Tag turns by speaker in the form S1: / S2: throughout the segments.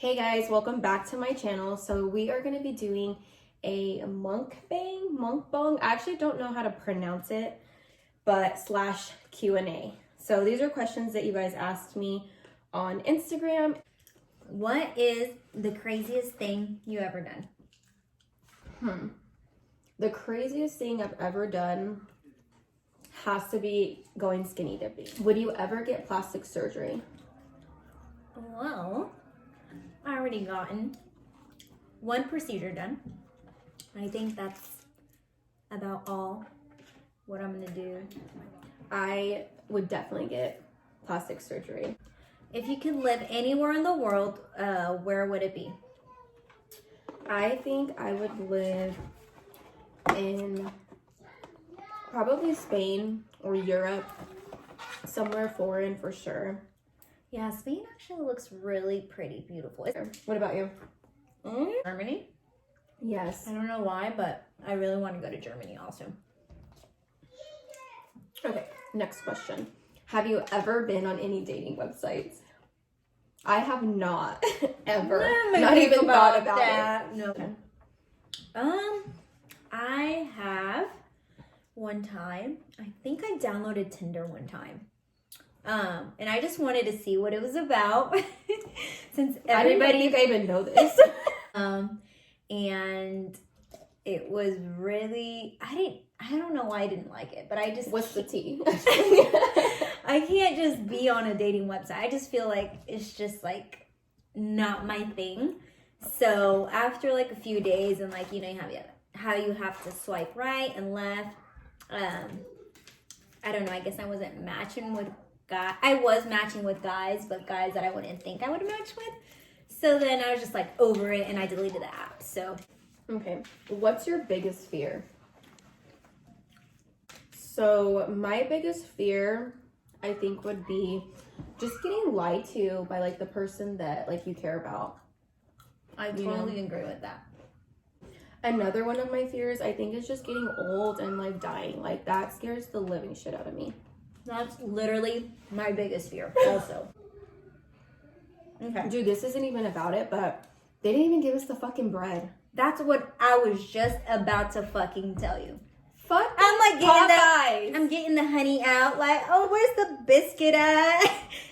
S1: Hey guys, welcome back to my channel. So we are going to be doing a mukbang. I actually don't know how to pronounce it, but / Q&A. So these are questions that you guys asked me on Instagram.
S2: What is the craziest thing you ever done?
S1: The craziest thing I've ever done has to be going skinny dipping. Would you ever get plastic surgery?
S2: Well, I already gotten one procedure done. I think that's about all what I'm gonna do.
S1: I would definitely get plastic surgery.
S2: If you could live anywhere in the world, where would it be?
S1: I think I would live in probably Spain or Europe, somewhere foreign for sure.
S2: Yeah, Spain actually looks really pretty, beautiful.
S1: What about you?
S2: Germany?
S1: Yes.
S2: I don't know why, but I really want to go to Germany also.
S1: Okay, next question. Have you ever been on any dating websites? I have not ever. Not even thought about
S2: that.
S1: it.
S2: No. I have one time. I think I downloaded Tinder one time. And I just wanted to see what it was about. Since everybody
S1: I didn't think I even know this.
S2: And it was really, I don't know why I didn't like it, but I just...
S1: What's the tea?
S2: I can't just be on a dating website. I just feel like it's just like not my thing. So after like a few days and like, you know, how you have to swipe right and left. I don't know. I guess I wasn't matching with guys. I was matching with guys, but guys that I wouldn't think I would match with. So then I was just like over it and I deleted the app. So.
S1: Okay. What's your biggest fear? So my biggest fear, I think, would be just getting lied to by like the person that like you care about.
S2: I totally agree with that.
S1: Another one of my fears, I think, is just getting old and like dying. Like that scares the living shit out of me.
S2: That's literally my biggest fear also. Okay.
S1: Dude, this isn't even about it, but they didn't even give us the fucking bread.
S2: That's what I was just about to fucking tell you.
S1: Fuck.
S2: I'm like I'm getting the honey out. Like, oh, where's the biscuit at?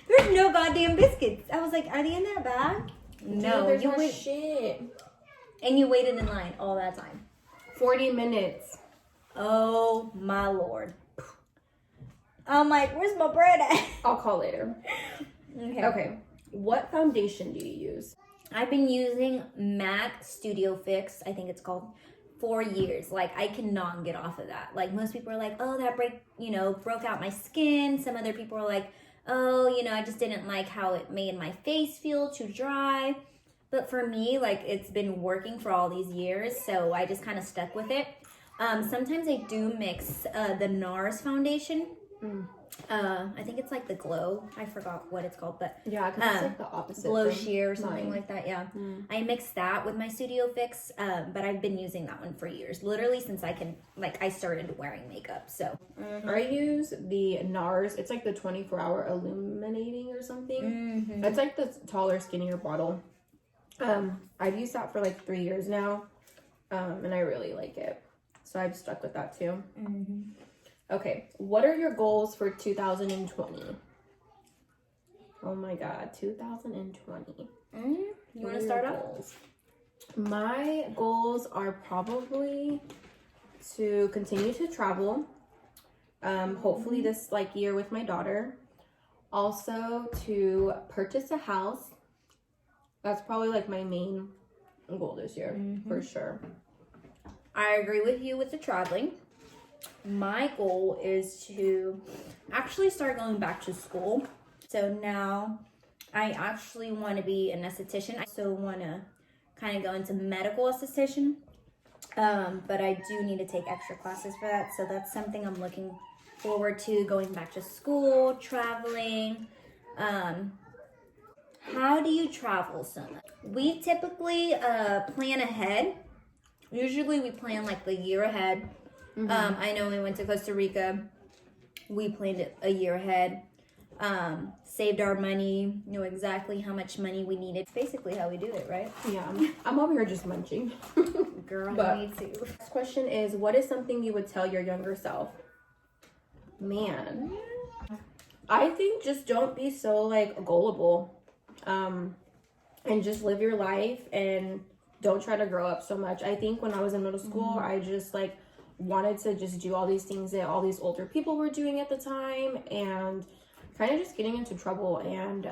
S2: There's no goddamn biscuits. I was like, are they in that bag? No,
S1: there's no shit.
S2: And you waited in line all that time.
S1: 40 minutes.
S2: Oh my lord. I'm like, where's my bread at?
S1: I'll call later. Okay. What foundation do you use?
S2: I've been using MAC Studio Fix, I think it's called, for years. Like, I cannot get off of that. Like, most people are like, oh, that broke out my skin. Some other people are like, oh, I just didn't like how it made my face feel too dry. But for me, like, it's been working for all these years, so I just kind of stuck with it. Sometimes I do mix the NARS foundation. I think it's like the Glow. I forgot what it's called, but
S1: yeah, because it's like the opposite.
S2: Glow Sheer or something like that. Yeah, I mix that with my Studio Fix, but I've been using that one for years, literally since I started wearing makeup. So
S1: I use the NARS. It's like the 24-hour illuminating or something. It's like the taller, skinnier bottle. I've used that for like 3 years now, and I really like it. So I've stuck with that too. Okay, what are your goals for 2020? Oh my god, 2020.
S2: You want to start off?
S1: My goals are probably to continue to travel. Hopefully this year with my daughter. Also to purchase a house. That's probably like my main goal this year, for sure.
S2: I agree with you with the traveling. My goal is to actually start going back to school. So now I actually want to be an esthetician. I also want to kind of go into medical esthetician. But I do need to take extra classes for that. So that's something I'm looking forward to, going back to school, traveling. How do you travel so much? We typically plan ahead. Usually we plan like the year ahead. I know we went to Costa Rica. We planned it a year ahead. saved our money, knew exactly how much money we needed. It's basically how we do it, right?
S1: Yeah, I'm over here just munching.
S2: Girl,
S1: But
S2: me too.
S1: next question is, what is something you would tell your younger self? Man, I think just don't be so like gullible, and just live your life and don't try to grow up so much. I think when I was in middle school, I just like wanted to just do all these things that all these older people were doing at the time, and kind of just getting into trouble. And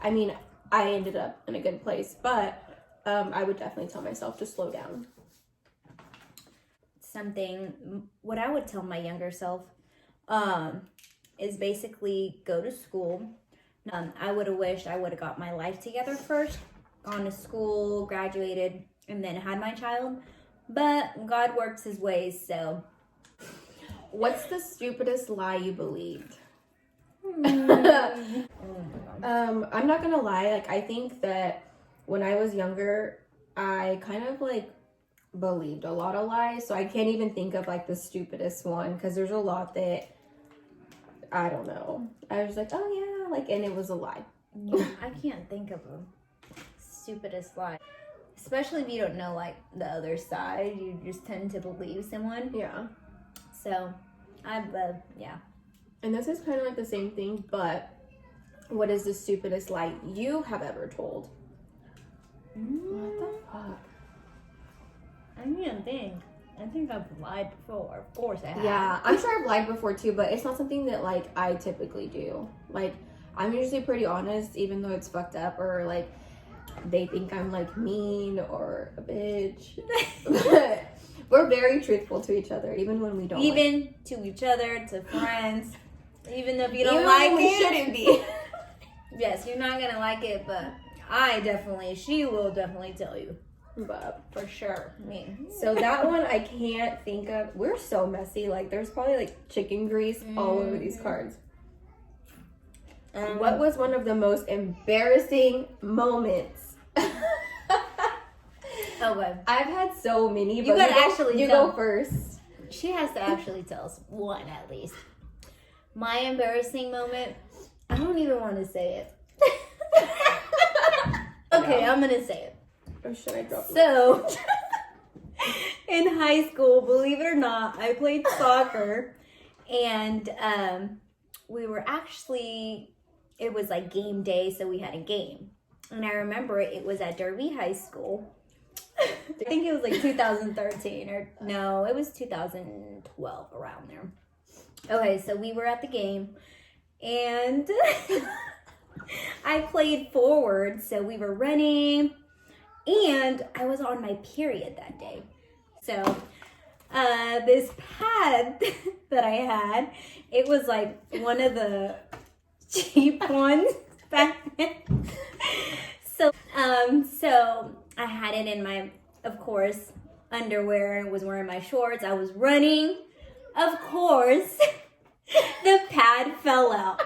S1: I mean, I ended up in a good place, but I would definitely tell myself to slow down.
S2: What I would tell my younger self is basically go to school. I would have wished I would have got my life together first, gone to school, graduated, and then had my child. But God works his ways, so.
S1: What's the stupidest lie you believed? I'm not gonna lie, like I think that when I was younger, I kind of like believed a lot of lies, so I can't even think of like the stupidest one, because there's a lot that I don't know. I was like, oh yeah, like, and it was a lie.
S2: I can't think of a stupidest lie. Especially if you don't know like the other side, you just tend to believe someone.
S1: Yeah.
S2: So, yeah.
S1: And this is kind of like the same thing, but what is the stupidest lie you have ever told? What the fuck?
S2: I can't think. I think I've lied before. Of course I have.
S1: Yeah, I'm sure I've lied before too, but it's not something that like I typically do. Like, I'm usually pretty honest, even though it's fucked up, or like they think I'm like mean or a bitch. But we're very truthful to each other, even when we don't.
S2: Even to each other, to friends. Even if you don't
S1: even
S2: like
S1: when
S2: it.
S1: we shouldn't be.
S2: Yes, you're not gonna like it, but she will definitely tell you.
S1: But
S2: for sure, me.
S1: So that one I can't think of. We're so messy. Like there's probably like chicken grease all over these cards. What was one of the most embarrassing moments?
S2: Okay.
S1: I've had so many.
S2: You gotta actually
S1: you go first.
S2: She has to actually tell us one at least. My embarrassing moment. I don't even want to say it. Okay, no. I'm gonna say it.
S1: Or should I drop it?
S2: So, in high school, believe it or not, I played soccer, and we were actually, it was like game day, so we had a game. And I remember it was at Derby High School. I think it was like 2013, or no, it was 2012, around there. Okay, so we were at the game, and I played forward, so we were running, and I was on my period that day. So this pad that I had, it was like one of the cheap ones back then. So I had it in my, of course, underwear. I was wearing my shorts. I was running. Of course, the pad fell out.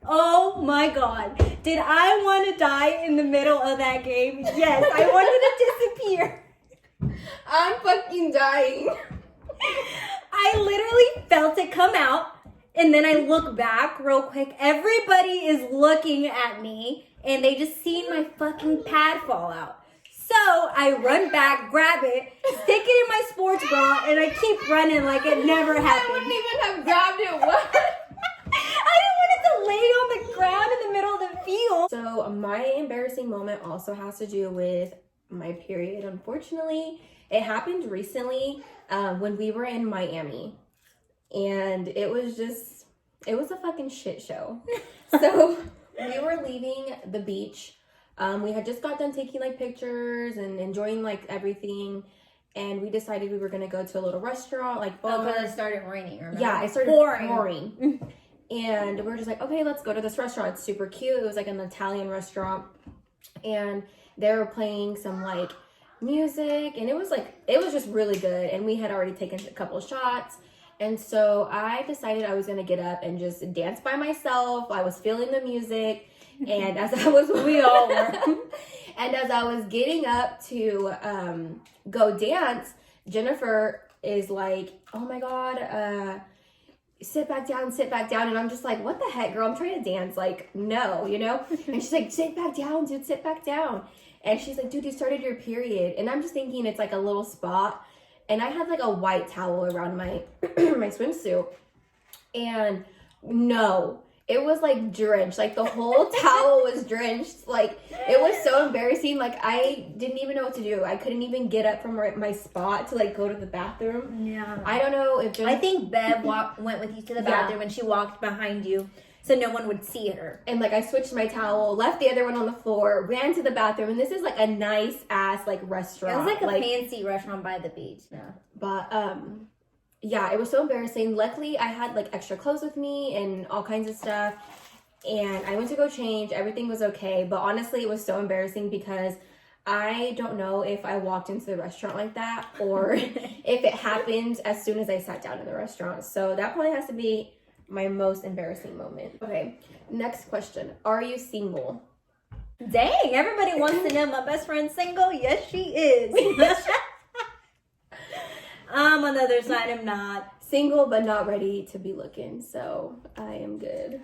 S2: Oh my God. Did I want to die in the middle of that game? Yes, I wanted to disappear.
S1: I'm fucking dying.
S2: I literally felt it come out, and then I look back real quick. Everybody is looking at me, and they just seen my fucking pad fall out. So I run back, grab it, stick it in my sports bra, and I keep running like it never happened.
S1: I wouldn't even have grabbed it. What?
S2: I didn't want it to lay on the ground in the middle of the field.
S1: So my embarrassing moment also has to do with my period. Unfortunately, it happened recently when we were in Miami, and it was a fucking shit show. So we were leaving the beach. We had just got done taking like pictures and enjoying like everything, and we decided we were gonna go to a little restaurant, like bar.
S2: Because it started raining. Remember?
S1: Yeah, it started pouring. And we were just like, okay, let's go to this restaurant. It's super cute. It was like an Italian restaurant, and they were playing some like music, and it was just really good. And we had already taken a couple of shots, and so I decided I was gonna get up and just dance by myself. I was feeling the music. And as I was, we all were. And as I was getting up to go dance, Jennifer is like, "Oh my God, sit back down, sit back down. And I'm just like, what the heck, girl? I'm trying to dance. Like, no, you know? And she's like, sit back down, dude, sit back down. And she's like, dude, you started your period. And I'm just thinking it's like a little spot. And I had like a white towel around my my swimsuit. And no, it was like drenched. Like the whole towel was drenched. Like it was so embarrassing. Like I didn't even know what to do. I couldn't even get up from my spot to like go to the bathroom.
S2: Yeah.
S1: I don't know if
S2: I think Bev went with you to the bathroom and she walked behind you so no one would see her.
S1: And like I switched my towel, left the other one on the floor, ran to the bathroom, and this is like a nice ass like restaurant.
S2: It was like a fancy restaurant by the beach. Yeah.
S1: But yeah, it was so embarrassing. Luckily, I had like extra clothes with me and all kinds of stuff. And I went to go change. Everything was okay. But honestly, it was so embarrassing because I don't know if I walked into the restaurant like that or if it happened as soon as I sat down in the restaurant. So that probably has to be my most embarrassing moment. Okay, next question. Are you single?
S2: Dang, everybody wants to know my best friend's single. Yes, she is. I'm on the other side. I'm not.
S1: Single, but not ready to be looking. So I am good.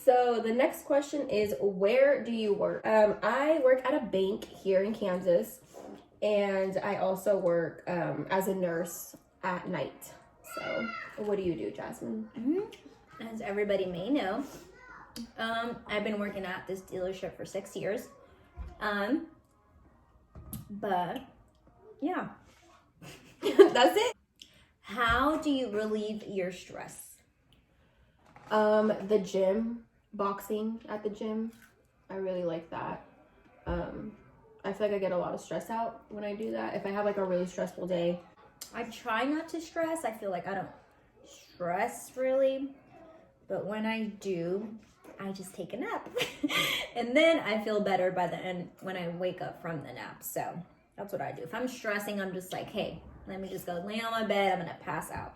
S1: So the next question is, where do you work? I work at a bank here in Kansas. And I also work as a nurse at night. So what do you do, Jasmine?
S2: As everybody may know, I've been working at this dealership for 6 years. But yeah.
S1: That's it.
S2: How do you relieve your stress?
S1: The gym, boxing at the gym. I really like that. I feel like I get a lot of stress out when I do that. If I have like a really stressful day.
S2: I try not to stress. I feel like I don't stress really. But when I do, I just take a nap. And then I feel better by the end when I wake up from the nap. So that's what I do. If I'm stressing, I'm just like, hey, let me just go lay on my bed. I'm going to pass out.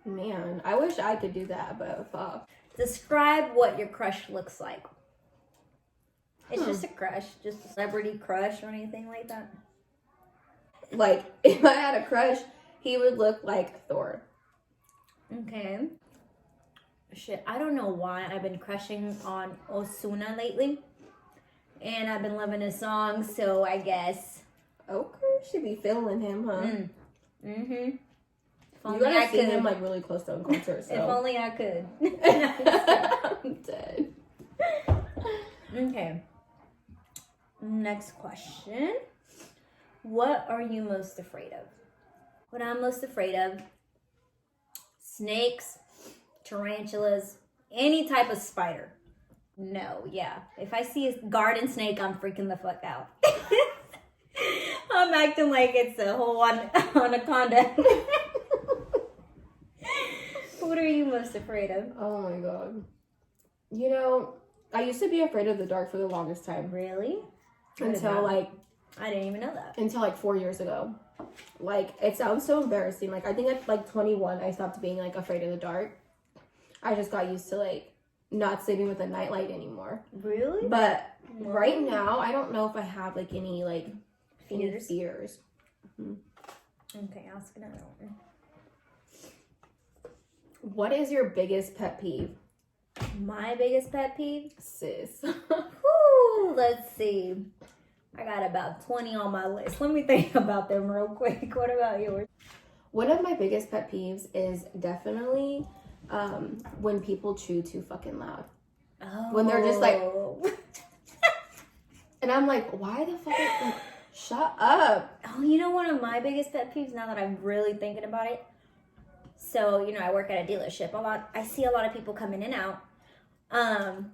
S1: Man, I wish I could do that, but fuck.
S2: Describe what your crush looks like. It's just a crush. Just a celebrity crush or anything like that.
S1: Like, if I had a crush, he would look like Thor.
S2: Okay. Shit, I don't know why I've been crushing on Ozuna lately. And I've been loving his songs, so I guess.
S1: Okay, she be feeling him, huh?
S2: Mm-hmm.
S1: You gotta see him like really close to a concert, so.
S2: If only I could.
S1: I'm dead.
S2: Okay. Next question. What are you most afraid of? What I'm most afraid of? Snakes, tarantulas, any type of spider. No, yeah. If I see a garden snake, I'm freaking the fuck out. I'm acting like it's a whole anaconda. What are you most afraid of?
S1: Oh my god. You know, I used to be afraid of the dark for the longest time.
S2: Really?
S1: Until like...
S2: I didn't even know that.
S1: Until like 4 years ago. Like, it sounds so embarrassing. Like, I think at like 21, I stopped being like afraid of the dark. I just got used to like not sleeping with a nightlight anymore.
S2: Really?
S1: But right now, I don't know if I have like any like fears. Mm-hmm.
S2: Okay, ask another one.
S1: What is your biggest pet peeve?
S2: My biggest pet peeve?
S1: Sis.
S2: Woo, let's see. I got about 20 on my list. Let me think about them real quick. What about yours?
S1: One of my biggest pet peeves is definitely when people chew too fucking loud.
S2: Oh.
S1: When they're just like... And I'm like, why the fuck? Like, shut up.
S2: Oh, you know one of my biggest pet peeves now that I'm really thinking about it? So, you know, I work at a dealership. I see a lot of people come in and out.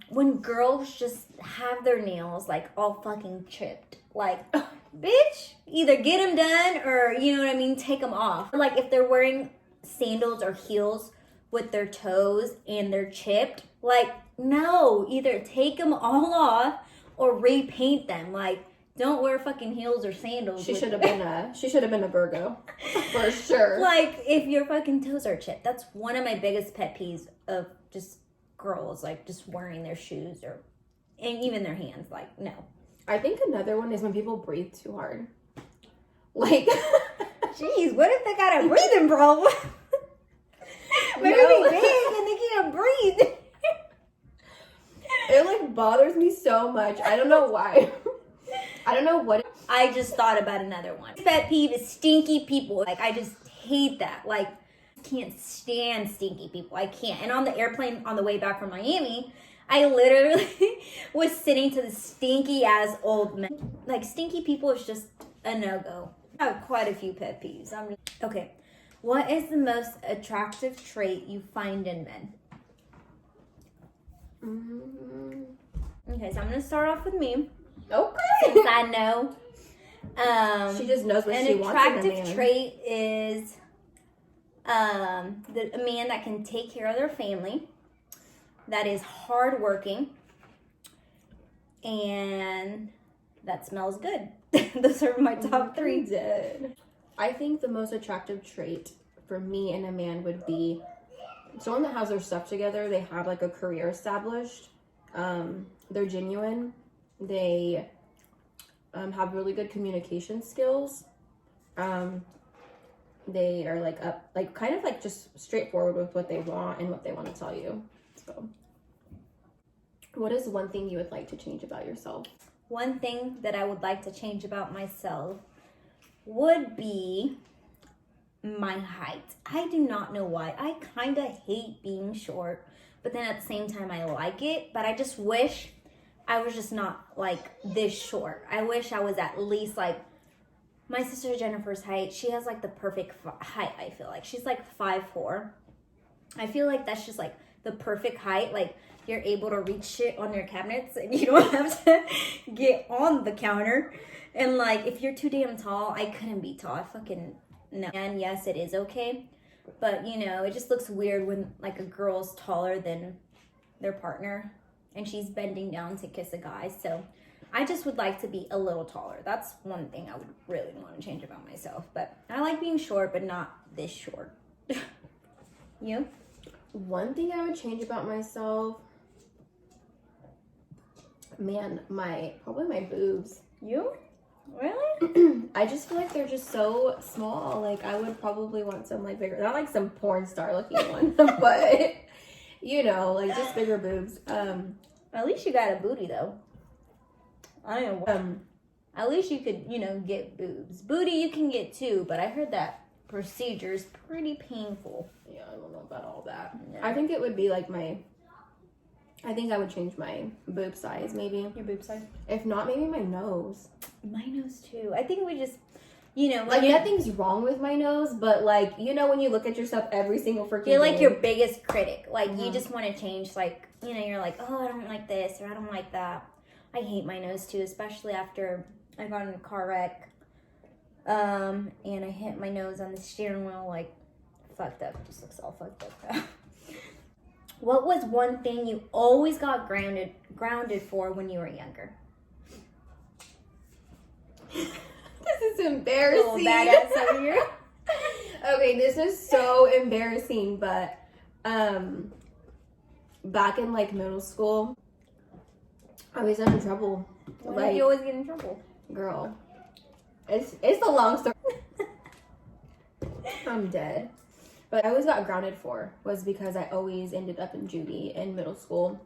S2: When girls just have their nails like all fucking chipped, like, bitch, either get them done or, you know what I mean, take them off. Like if they're wearing sandals or heels with their toes and they're chipped, like, no, either take them all off or repaint them. Like, don't wear fucking heels or sandals.
S1: She should have been a Virgo for sure.
S2: Like if your fucking toes are chipped, that's one of my biggest pet peeves of just girls, like just wearing their shoes and even their hands. Like, no.
S1: I think another one is when people breathe too hard. Like,
S2: jeez, what if they got a breathing problem? They're really big and they can't breathe.
S1: It like bothers me so much. I don't know why. I don't know what.
S2: I just thought about another one. Pet peeve is stinky people. Like, I just hate that. Like, can't stand stinky people. I can't. And on the airplane on the way back from Miami, I literally was sitting to the stinky ass old man. Like, stinky people is just a no-go. I have quite a few pet peeves. Okay. What is the most attractive trait you find in men? Okay, so I'm gonna start off with me.
S1: Okay.
S2: Since I know.
S1: She just knows what she wants in a man.
S2: An attractive trait is a man that can take care of their family, that is hardworking, and that smells good. Those are my top three.
S1: I think the most attractive trait for me in a man would be someone that has their stuff together. They have like a career established. They're genuine. They have really good communication skills. They are like kind of like just straightforward with what they want and what they want to tell you. So, what is one thing you would like to change about yourself?
S2: One thing that I would like to change about myself would be my height. I do not know why. I kind of hate being short, but then at the same time I like it. But I just wish I was just not like this short. I wish I was at least like my sister Jennifer's height. She has like the perfect height, I feel like. She's like 5'4". I feel like that's just like the perfect height. Like, you're able to reach shit on your cabinets and you don't have to get on the counter. And like, if you're too damn tall, I couldn't be tall. I fucking no. And yes, it is okay. But you know, it just looks weird when like a girl's taller than their partner and she's bending down to kiss a guy. So I just would like to be a little taller. That's one thing I would really want to change about myself. But I like being short, but not this short. You?
S1: One thing I would change about myself, man, probably my boobs.
S2: You? Really?
S1: I just feel like they're just so small. Like, I would probably want some like bigger, not like some porn star looking one, but you know, like just bigger boobs.
S2: At least you got a booty though. I don't know. At least you could, you know, get boobs. Booty you can get too, but I heard that procedure is pretty painful.
S1: Yeah, I don't know about all that.
S2: No.
S1: I think it would be like I think I would change my boob size, maybe.
S2: Your boob size?
S1: If not, maybe my nose.
S2: My nose too. I think we just, you know,
S1: like nothing's wrong with my nose, but like, you know, when you look at yourself every single freaking
S2: you're like
S1: day,
S2: your biggest critic. Like you just want to change. Like, you know, you're like, oh, I don't like this or I don't like that. I hate my nose too, especially after I got in a car wreck, and I hit my nose on the steering wheel. Like, fucked up. Just looks all fucked up. What was one thing you always got grounded for when you were younger?
S1: This is embarrassing.
S2: Oh, badass over here.
S1: Okay, this is so embarrassing, but back in like middle school, I always got in trouble.
S2: Why did you always get in trouble?
S1: Girl, it's a long story. I'm dead. But I always got grounded for was because I always ended up in juvie in middle school.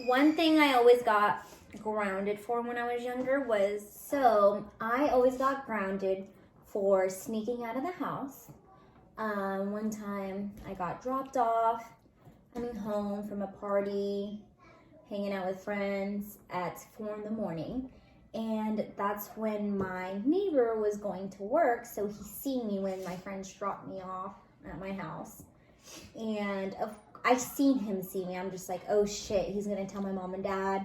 S2: One thing I always got grounded for when I was younger was, so I always got grounded for sneaking out of the house. One time I got dropped off, coming home from a party, hanging out with friends at 4 a.m. And that's when my neighbor was going to work, so he seen me when my friends dropped me off at my house. And I seen him see me. I'm just like, oh shit, he's gonna tell my mom and dad.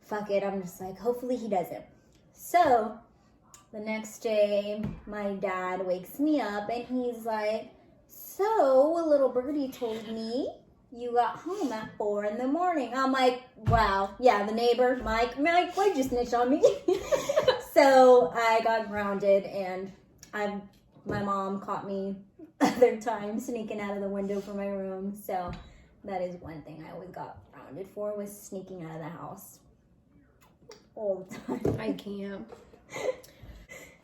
S2: Fuck it. I'm just like, hopefully he doesn't. So the next day, my dad wakes me up and he's like, so a little birdie told me you got home at 4 a.m. I'm like, wow. Yeah, the neighbor, Mike, why'd you snitch on me? So I got grounded and my mom caught me other times sneaking out of the window from my room. So that is one thing I always got grounded for, was sneaking out of the house all the time.
S1: I can't.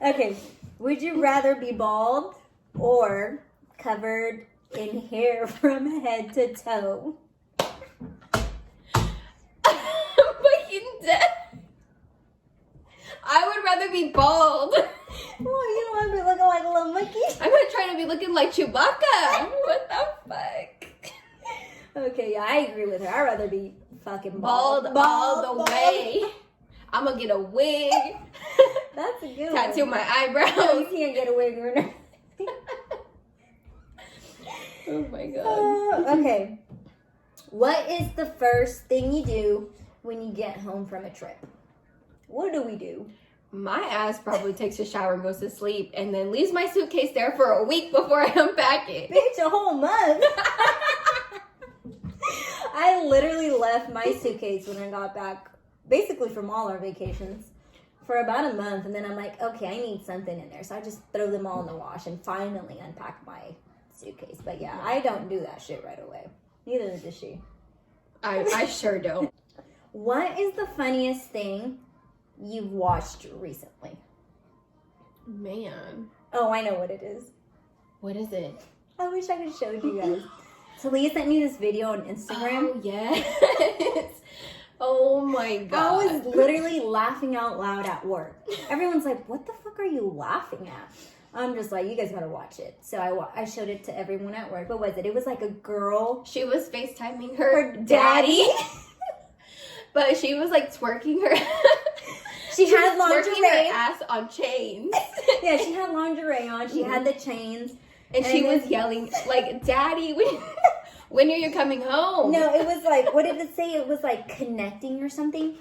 S2: Okay, would you rather be bald or covered in hair from head to toe.
S1: I'm fucking dead. I would rather be bald.
S2: Well, you don't want to be looking like a little monkey.
S1: I'm gonna try to be looking like Chewbacca. What the fuck?
S2: Okay, yeah, I agree with her. I'd rather be fucking
S1: Bald all the way. I'm gonna get a wig.
S2: That's a good
S1: Tattoo
S2: one.
S1: my
S2: No,
S1: eyebrows.
S2: you can't get a wig or nothing.
S1: Oh my god.
S2: Okay. What is the first thing you do when you get home from a trip? What do we do?
S1: My ass probably takes a shower and goes to sleep and then leaves my suitcase there for a week before I unpack it.
S2: Bitch, a whole month. I literally left my suitcase when I got back, basically from all our vacations, for about a month. And then I'm like, okay, I need something in there. So I just throw them all in the wash and finally unpack my suitcase. But yeah, I don't do that shit right away. Neither does she.
S1: I sure don't.
S2: What is the funniest thing you've watched recently?
S1: Man.
S2: Oh, I know what it is.
S1: What is it?
S2: I wish I could show you guys. Talia sent me this video on Instagram.
S1: Oh, yes. Oh my god.
S2: I was literally laughing out loud at work. Everyone's like, what the fuck are you laughing at? I'm just like, you guys gotta watch it. So I showed it to everyone at work. What was it? It was like a girl.
S1: She was FaceTiming her daddy. But she was like twerking her.
S2: She had
S1: twerking
S2: lingerie.
S1: her ass on chains.
S2: Yeah, she had lingerie on. She had the chains.
S1: And she was yelling, like, Daddy, when are you coming home?
S2: No, it was like, what did it say? It was like connecting or something.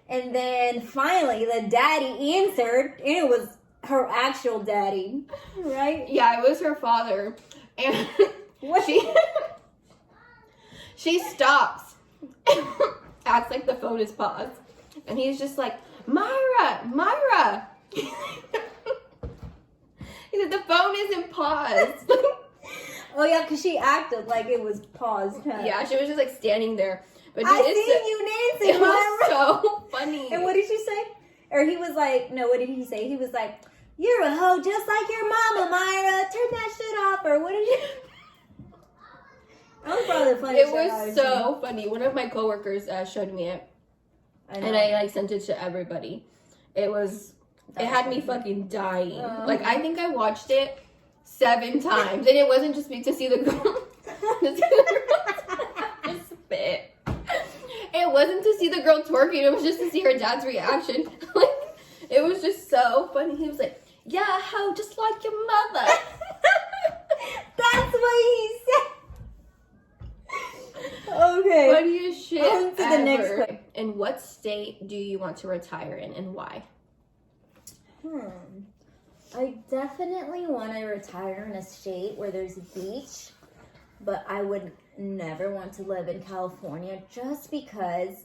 S2: And then finally the daddy answered, and it was her actual daddy, right?
S1: Yeah, it was her father. And
S2: What?
S1: she stops, acts like the phone is paused. And he's just like, Myra. He said, the phone isn't paused.
S2: Oh, yeah, because she acted like it was paused. Huh?
S1: Yeah, she was just like standing there. But
S2: I
S1: it's
S2: seen you dancing,
S1: it was
S2: Myra.
S1: so funny.
S2: And what did she say? Or he was like, no, what did he say? He was like, you're a hoe just like your mama, Myra. Turn that shit off. Or what did you... That was probably the funniest
S1: It
S2: shit I've
S1: was
S2: seen.
S1: so funny. One of my coworkers showed me it. And I like sent it to everybody. It had me fucking dying. Like, I think I watched it 7 times. And it wasn't just me to see the girl. Just spit. It wasn't to see the girl twerking. It was just to see her dad's reaction. Like, it was just so funny. He was like, yeah, how just like your mother.
S2: That's what he said. Okay.
S1: Funniest shit
S2: On to the next
S1: ever.
S2: question.
S1: In what state do you want to retire in and why?
S2: I definitely want to retire in a state where there's a beach, but I would never want to live in California just because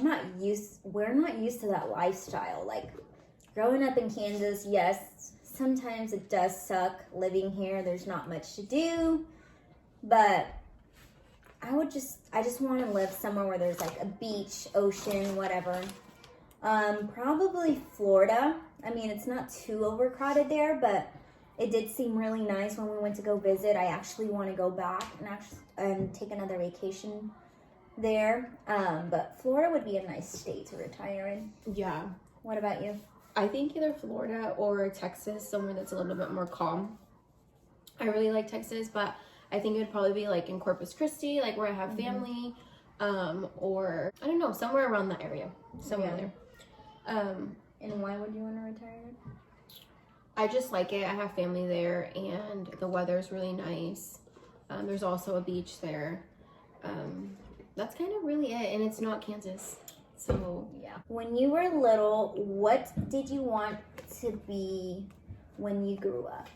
S2: we're not used to that lifestyle. Like, growing up in Kansas, yes, sometimes it does suck living here. There's not much to do, but I just want to live somewhere where there's like a beach, ocean, whatever. Probably Florida. I mean, it's not too overcrowded there, but it did seem really nice when we went to go visit. I actually want to go back and take another vacation there. But Florida would be a nice state to retire in.
S1: Yeah.
S2: What about you?
S1: I think either Florida or Texas, somewhere that's a little bit more calm. I really like Texas, but I think it would probably be like in Corpus Christi, like where I have family, or I don't know, somewhere around that area, somewhere there.
S2: And why would you want to retire there?
S1: I just like it. I have family there, and the weather's really nice. There's also a beach there. That's kind of really it, and it's not Kansas. So
S2: Yeah. When you were little, what did you want to be when you grew up?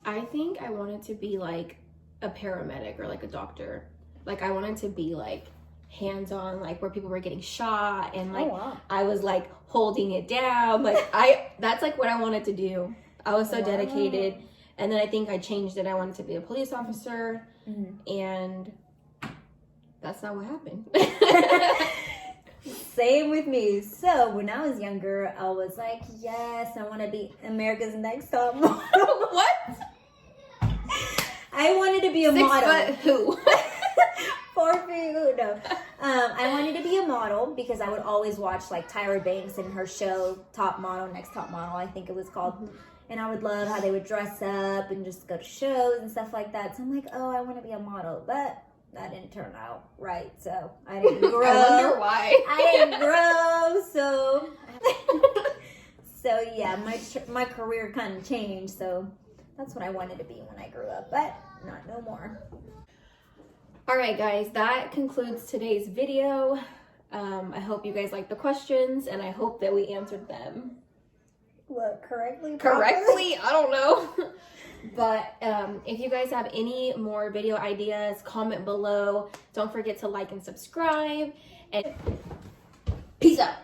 S1: I think I wanted to be like a paramedic or like a doctor. Like, I wanted to be like hands-on, like where people were getting shot, and like I was like holding it down. Like, that's like what I wanted to do. I was so dedicated. And then I think I changed it. I wanted to be a police officer, and that's not what happened.
S2: Same with me. So when I was younger, I was like, yes, I want to be America's Next Top Model.
S1: What?
S2: I wanted to be a
S1: 6
S2: model.
S1: foot who?
S2: 4 feet, no. I wanted to be a model because I would always watch like Tyra Banks and her show Top Model, Next Top Model, I think it was called. Mm-hmm. And I would love how they would dress up and just go to shows and stuff like that. So I'm like, oh, I want to be a model. But that didn't turn out right. So I didn't grow.
S1: I wonder why.
S2: I didn't grow. So, so yeah, my career kind of changed. So that's what I wanted to be when I grew up. But not no more.
S1: All right, guys, that concludes today's video. I hope you guys liked the questions, and I hope that we answered them.
S2: What, correctly?
S1: Correctly? I don't know. But if you guys have any more video ideas, comment below. Don't forget to like and subscribe. And peace out.